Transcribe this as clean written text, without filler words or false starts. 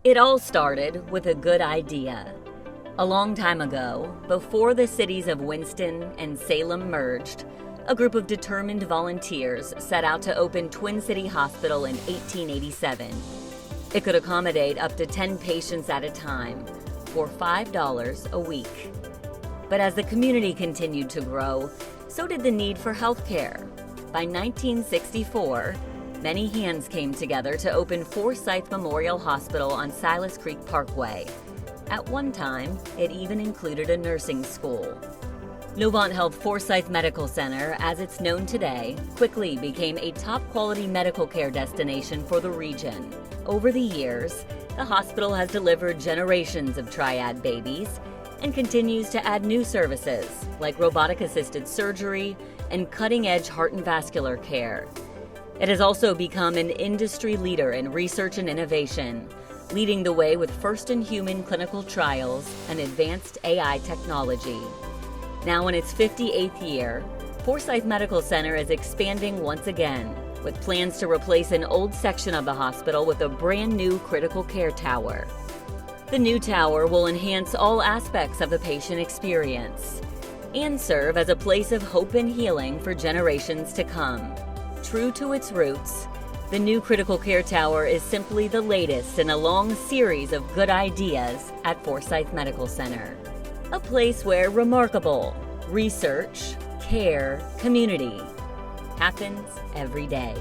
It all started with a good idea. A long time ago, before the cities of Winston and Salem merged, a group of determined volunteers set out to open Twin City Hospital in 1887. It could accommodate up to 10 patients at a time for $5 a week. But as the community continued to grow, so did the need for health care. By 1964, many hands came together to open Forsyth Memorial Hospital on Silas Creek Parkway. At one time, it even included a nursing school. Novant Health Forsyth Medical Center, as it's known today, quickly became a top-quality medical care destination for the region. Over the years, the hospital has delivered generations of triad babies and continues to add new services like robotic-assisted surgery and cutting-edge heart and vascular care. It has also become an industry leader in research and innovation, leading the way with first-in-human clinical trials and advanced AI technology. Now in its 58th year, Forsyth Medical Center is expanding once again, with plans to replace an old section of the hospital with a brand new critical care tower. The new tower will enhance all aspects of the patient experience and serve as a place of hope and healing for generations to come. True to its roots, the new critical care tower is simply the latest in a long series of good ideas at Forsyth Medical Center. A place where remarkable research, care, community happens every day.